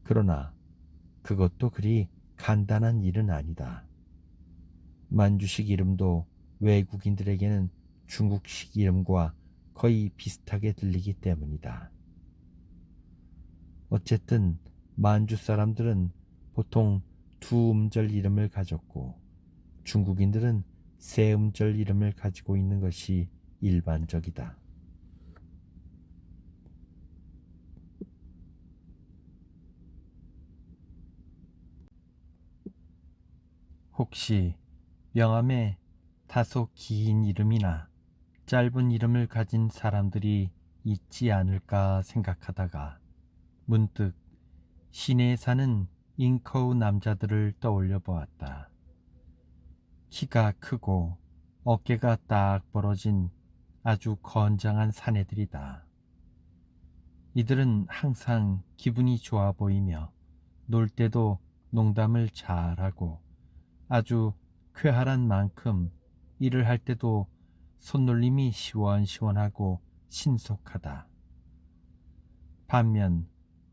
그러나 그것도 그리 간단한 일은 아니다. 만주식 이름도 외국인들에게는 중국식 이름과 거의 비슷하게 들리기 때문이다. 어쨌든 만주 사람들은 보통 두 음절 이름을 가졌고 중국인들은 세 음절 이름을 가지고 있는 것이 일반적이다. 혹시 명함에 다소 긴 이름이나 짧은 이름을 가진 사람들이 있지 않을까 생각하다가 문득 시내에 사는 잉커우 남자들을 떠올려 보았다. 키가 크고 어깨가 딱 벌어진 아주 건장한 사내들이다. 이들은 항상 기분이 좋아 보이며 놀 때도 농담을 잘하고 아주 쾌활한 만큼 일을 할 때도 손놀림이 시원시원하고 신속하다. 반면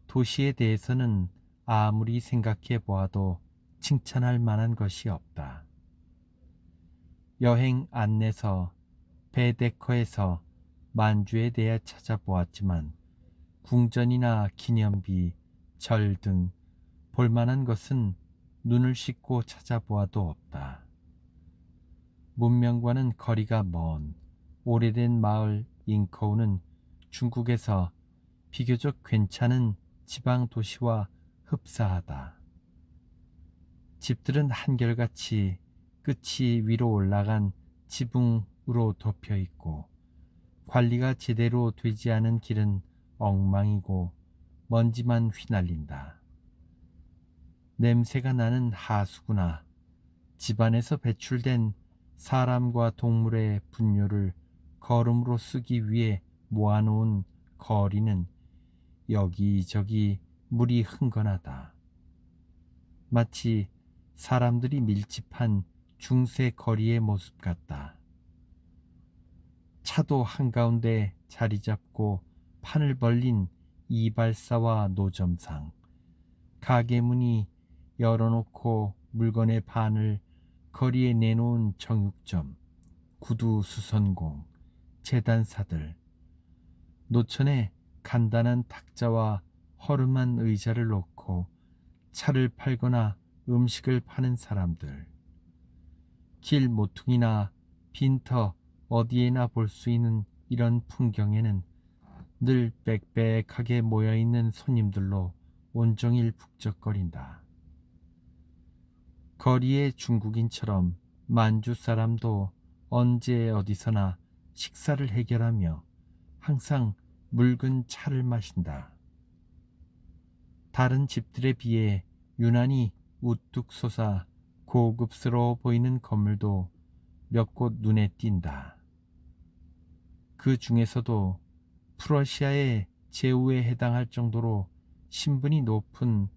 도시에 대해서는 아무리 생각해 보아도 칭찬할 만한 것이 없다. 여행 안내서 베데커에서 만주에 대해 찾아보았지만 궁전이나 기념비, 절 등 볼만한 것은 눈을 씻고 찾아보아도 없다. 문명과는 거리가 먼 오래된 마을 잉커우는 중국에서 비교적 괜찮은 지방 도시와 흡사하다. 집들은 한결같이 끝이 위로 올라간 지붕으로 덮여 있고 관리가 제대로 되지 않은 길은 엉망이고 먼지만 휘날린다. 냄새가 나는 하수구나 집안에서 배출된 사람과 동물의 분뇨를 거름으로 쓰기 위해 모아놓은 거리는 여기저기 물이 흥건하다. 마치 사람들이 밀집한 중세 거리의 모습 같다. 차도 한가운데 자리 잡고 판을 벌린 이발사와 노점상, 가게 문이 열어놓고 물건의 반을 거리에 내놓은 정육점, 구두 수선공, 재단사들, 노천에 간단한 탁자와 허름한 의자를 놓고 차를 팔거나 음식을 파는 사람들, 길 모퉁이나 빈터 어디에나 볼 수 있는 이런 풍경에는 늘 빽빽하게 모여있는 손님들로 온종일 북적거린다. 거리의 중국인처럼 만주 사람도 언제 어디서나 식사를 해결하며 항상 묽은 차를 마신다. 다른 집들에 비해 유난히 우뚝 솟아 고급스러워 보이는 건물도 몇 곳 눈에 띈다. 그 중에서도 프러시아의 제후에 해당할 정도로 신분이 높은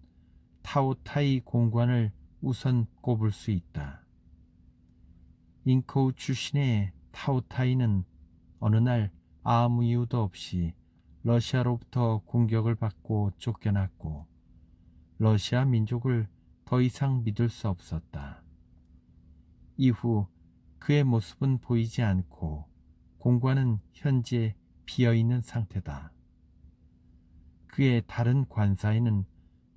타오타이 공관을 우선 꼽을 수 있다. 잉커우 출신의 타오타이는 어느 날 아무 이유도 없이 러시아로부터 공격을 받고 쫓겨났고 러시아 민족을 더 이상 믿을 수 없었다. 이후 그의 모습은 보이지 않고 공관은 현재 비어있는 상태다. 그의 다른 관사에는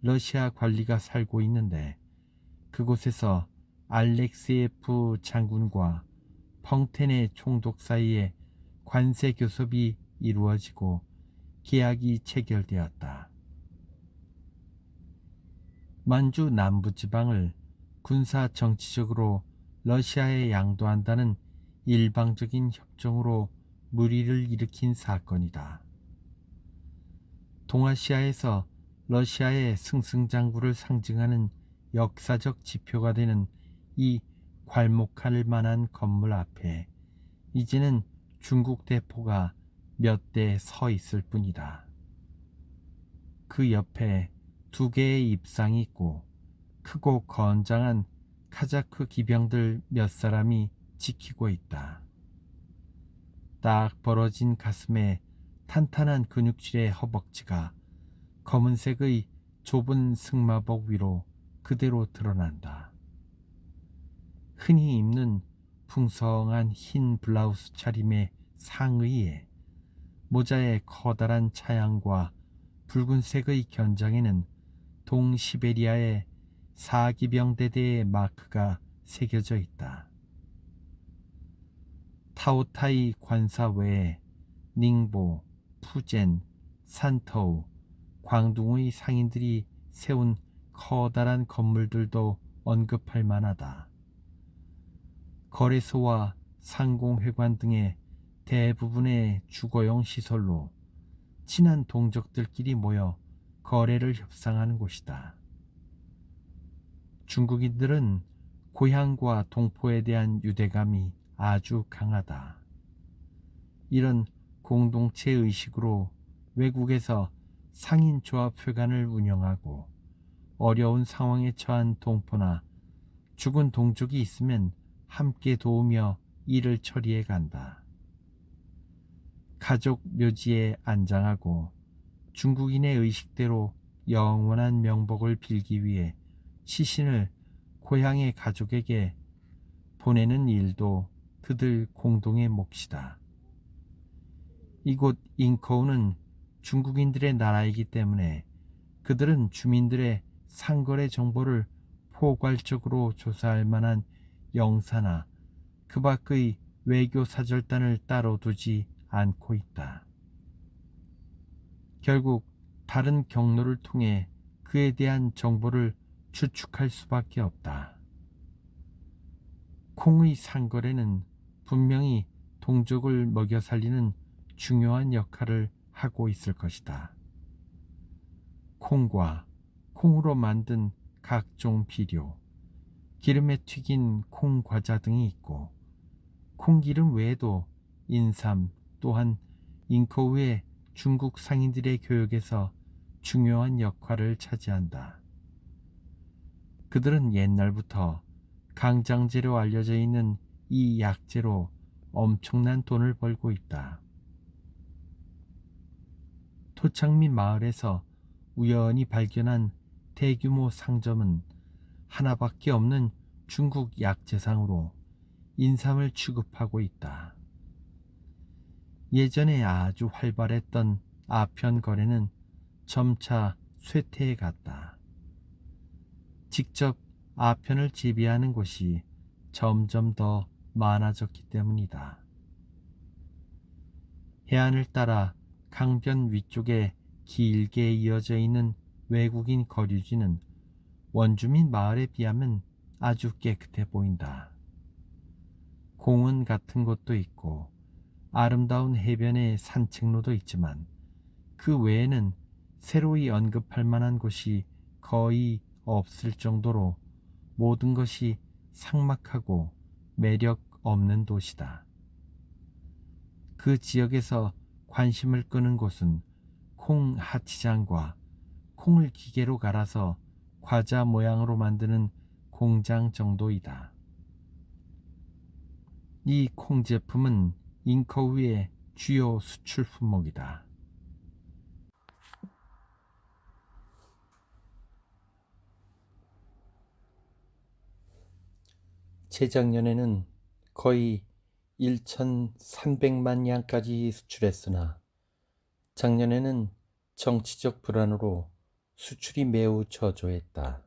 러시아 관리가 살고 있는데 그곳에서 알렉세예프 장군과 펑텐의 총독 사이에 관세 교섭이 이루어지고 계약이 체결되었다. 만주 남부지방을 군사 정치적으로 러시아에 양도한다는 일방적인 협정으로 물의를 일으킨 사건이다. 동아시아에서 러시아의 승승장구를 상징하는 역사적 지표가 되는 이 괄목할 만한 건물 앞에 이제는 중국 대포가 몇 대 서 있을 뿐이다. 그 옆에 두 개의 입상이 있고 크고 건장한 카자크 기병들 몇 사람이 지키고 있다. 딱 벌어진 가슴에 탄탄한 근육질의 허벅지가 검은색의 좁은 승마복 위로 그대로 드러난다. 흔히 입는 풍성한 흰 블라우스 차림의 상의에 모자의 커다란 차양과 붉은색의 견장에는 동시베리아의 사기병대대의 마크가 새겨져 있다. 타오타이 관사 외에 닝보, 푸젠, 산터우, 광둥의 상인들이 세운 커다란 건물들도 언급할 만하다. 거래소와 상공회관 등의 대부분의 주거용 시설로 친한 동족들끼리 모여 거래를 협상하는 곳이다. 중국인들은 고향과 동포에 대한 유대감이 아주 강하다. 이런 공동체 의식으로 외국에서 상인조합회관을 운영하고 어려운 상황에 처한 동포나 죽은 동족이 있으면 함께 도우며 일을 처리해 간다. 가족 묘지에 안장하고 중국인의 의식대로 영원한 명복을 빌기 위해 시신을 고향의 가족에게 보내는 일도 그들 공동의 몫이다. 이곳 잉커우는 중국인들의 나라이기 때문에 그들은 주민들의 상거래 정보를 포괄적으로 조사할 만한 영사나 그 밖의 외교 사절단을 따로 두지 않고 있다. 결국 다른 경로를 통해 그에 대한 정보를 추측할 수밖에 없다. 콩의 상거래는 분명히 동족을 먹여 살리는 중요한 역할을 하고 있을 것이다. 콩과 콩으로 만든 각종 비료, 기름에 튀긴 콩 과자 등이 있고 콩기름 외에도 인삼 또한 잉커우의 중국 상인들의 교육에서 중요한 역할을 차지한다. 그들은 옛날부터 강장제로 알려져 있는 이 약재로 엄청난 돈을 벌고 있다. 토착미 마을에서 우연히 발견한 대규모 상점은 하나밖에 없는 중국 약재상으로 인삼을 취급하고 있다. 예전에 아주 활발했던 아편 거래는 점차 쇠퇴해 갔다. 직접 아편을 재배하는 곳이 점점 더 많아졌기 때문이다. 해안을 따라 강변 위쪽에 길게 이어져 있는 외국인 거류지는 원주민 마을에 비하면 아주 깨끗해 보인다. 공원 같은 곳도 있고 아름다운 해변의 산책로도 있지만 그 외에는 새로이 언급할 만한 곳이 거의 없을 정도로 모든 것이 삭막하고 매력 없는 도시다. 그 지역에서 관심을 끄는 곳은 콩 하치장과 콩을 기계로 갈아서 과자 모양으로 만드는 공장 정도이다. 이 콩 제품은 잉커우의 주요 수출 품목이다. 재작년에는 거의 1,300만 양까지 수출했으나 작년에는 정치적 불안으로 수출이 매우 저조했다.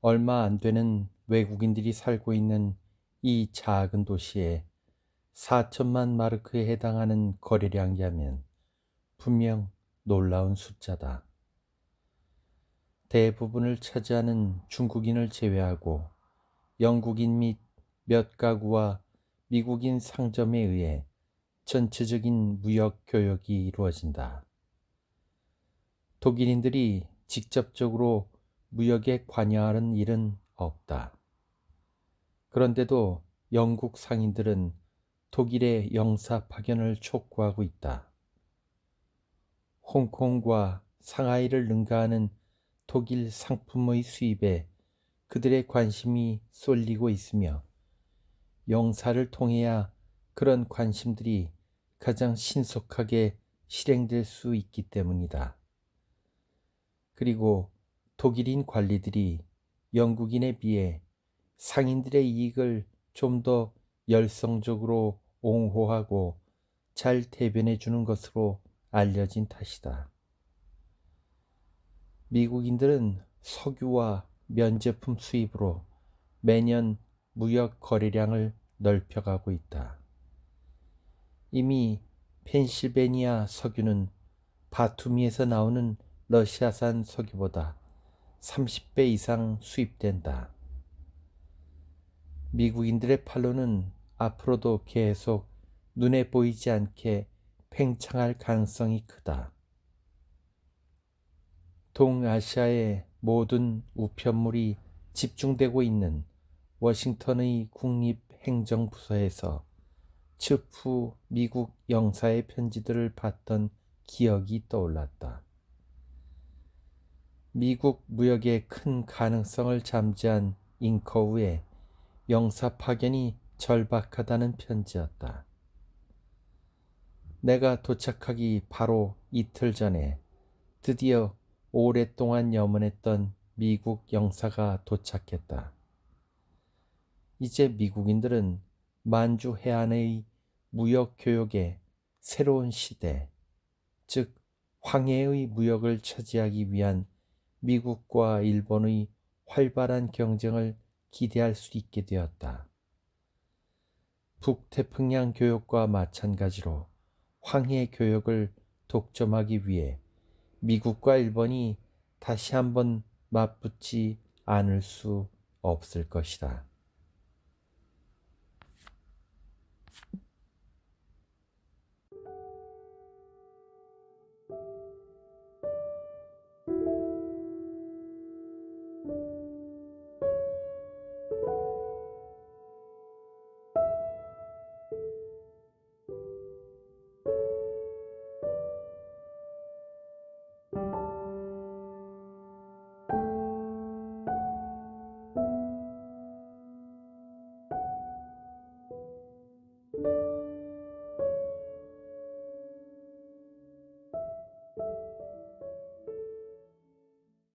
얼마 안 되는 외국인들이 살고 있는 이 작은 도시에 4천만 마르크에 해당하는 거래량이라면 분명 놀라운 숫자다. 대부분을 차지하는 중국인을 제외하고 영국인 및 몇 가구와 미국인 상점에 의해 전체적인 무역 교역이 이루어진다. 독일인들이 직접적으로 무역에 관여하는 일은 없다. 그런데도 영국 상인들은 독일의 영사 파견을 촉구하고 있다. 홍콩과 상하이를 능가하는 독일 상품의 수입에 그들의 관심이 쏠리고 있으며 영사를 통해야 그런 관심들이 가장 신속하게 실행될 수 있기 때문이다. 그리고 독일인 관리들이 영국인에 비해 상인들의 이익을 좀 더 열성적으로 옹호하고 잘 대변해 주는 것으로 알려진 탓이다. 미국인들은 석유와 면제품 수입으로 매년 무역 거래량을 넓혀가고 있다. 이미 펜실베니아 석유는 바투미에서 나오는 러시아산 석유보다 30배 이상 수입된다. 미국인들의 판로는 앞으로도 계속 눈에 보이지 않게 팽창할 가능성이 크다. 동아시아의 모든 우편물이 집중되고 있는 워싱턴의 국립행정부서에서 츠프 미국 영사의 편지들을 봤던 기억이 떠올랐다. 미국 무역의 큰 가능성을 잠재한 잉커우에 영사 파견이 절박하다는 편지였다. 내가 도착하기 바로 이틀 전에 드디어 오랫동안 염원했던 미국 영사가 도착했다. 이제 미국인들은 만주 해안의 무역 교역의 새로운 시대, 즉 황해의 무역을 차지하기 위한 미국과 일본의 활발한 경쟁을 기대할 수 있게 되었다. 북태평양 교역과 마찬가지로 황해 교역을 독점하기 위해 미국과 일본이 다시 한번 맞붙지 않을 수 없을 것이다.